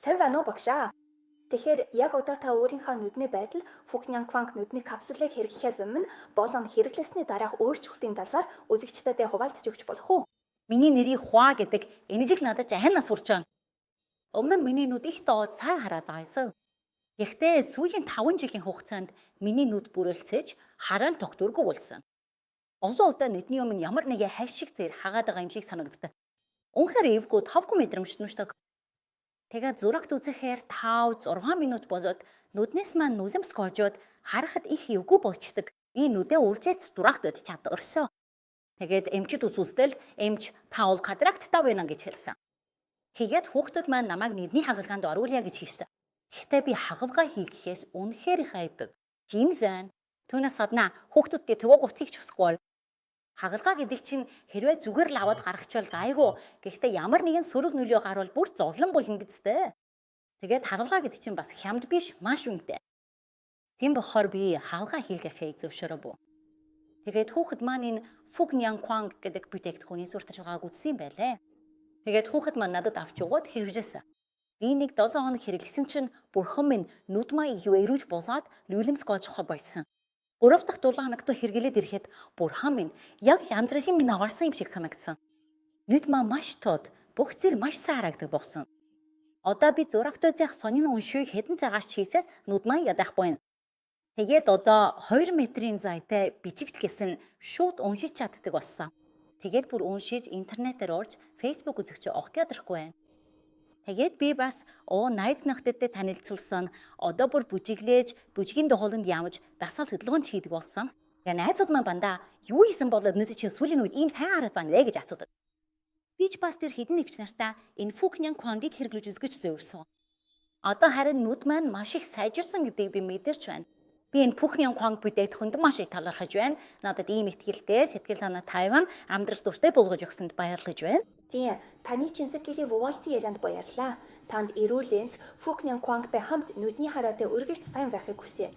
Сайн байна уу багшаа? Тэгэхээр яг одоо та өөрийнхөө нүдний байдал Фукнян Кванг нүдний капсулыг хэрэглэхээс өмнө болон хэрэглэсний дараах өөрчлөлтийн талаар үзэгчдэд хуваалцаж өгч болох уу? Миний нэрийг Хуа гэдэг энэ жиг надад ахин нас сурч байгаа. Өмнө нь миний нүд их доод сайн хараад байгаа юмсан. Гэхдээ сүүлийн 5 жилийн хугацаанд миний нүд бүрэлцэж хараа тогтворгүй болсон. Олон удаа нүдний өмнө ямар нэгэн хайр шиг зэр хагаад байгаа юм шиг санагддаг. Үнэхээр эвгүй товгүй мэдрэмжтэй. Тэгээд зурагт үзэхээр 5-6 минут болоод нүднээс маань нүлэмс гоожоод харахад их эвгүй болчдөг. Би нүдээ үржиж зурагт өд чадварсан. Тэгээд эмчд үзүүлтэл эмч Паул катракттай байна гэж хэлсэн. Тэгээд хүүхдүүд маань намайг нүдний хагалгаанд оруулъя гэж хэлсэн. Гэхдээ би хагалгаа хийхээс үнэхээр их айдаг. Жимсэн түүнээс гадна хүүхдүүдтэй төвөг утгийг ч өсөхгүй. Хагалгаа гэдэг чинь хэрвээ зүгээр л аваад гаргачвал гайгүй. Гэхдээ ямар нэгэн сөрөг нөлөө гарвал бүр зовлон болно гэдэгтэй. Тэгээд хагалгаа гэдэг чинь бас хямд биш, маш үнэтэй. Тийм болохоор би хагалгаа хийлгээ фейк зөвшөөрөв. Тэгээд хүүхэд маань энэ Фукнян Кванг гэдэг бүтээгдэхүүний сурталж байгааг үзсэн юм байлээ. Тэгээд хүүхэд маань надад авч өгөөд хэвжсэн. Би нэг 7 хоног хэрэглэсэн чинь бурхан минь нүд маяг эрүүж болоод люлэмс гоожхоо болсон. 3 дахь 7 хоногт хэрэглээд ирэхэд бурхан минь яг янзрын минь аварсан юм шиг санагдсан. Нүд маа маш тод, бүх зүйл маш сайн харагдаг болсон. Одоо би зурагтуудын сонин уншиг хэдэн цагаас хийсээс нүд маа ядах байна. Тэгээд одоо 2 метрийн зайтай бичигдэл гэсэн шууд уншиж чаддаг болсон. Тэгээд бүр уншиж интернетээр орж Facebook үзэгч авах гэдрахгүй байна. Тэгээд би бас найз нөхдөдтэй танилцуулсан. Одоо бүр бүжиглээж, бүжгийн дохолонд ямж дасгал хөдөлгөөн хийдэг болсон. Тэгээд найзууд маань бандаа юу хийсэн болоод нүд чи сүүлийн үед ийм сайн хараад байна вэ гэж асуудаг. Би ч бас тэр хідэн нэгч нартаа энэ Фукнян Квангийг хэрэглэж үзгэж зөвөрсөн. Одоо харин нүд маань маш их сайжирсан гэдгийг би мэдэрч байна. Би энэ Фукнян Кванг бүтээгдэхүүнд маш их талархаж байна. Надад ийм ихтгэлтэй сэтгэл санаа тайван амьдрал дуртай болгож өгсөнд баярлаж байна. Тийм, таны чин сэтгэлийн вуалцын ярианд баярлалаа. Танд эрүүл энс Фукнян Квангтай хамт нүдний хараатай үргэлж сайн байхыг хүсье.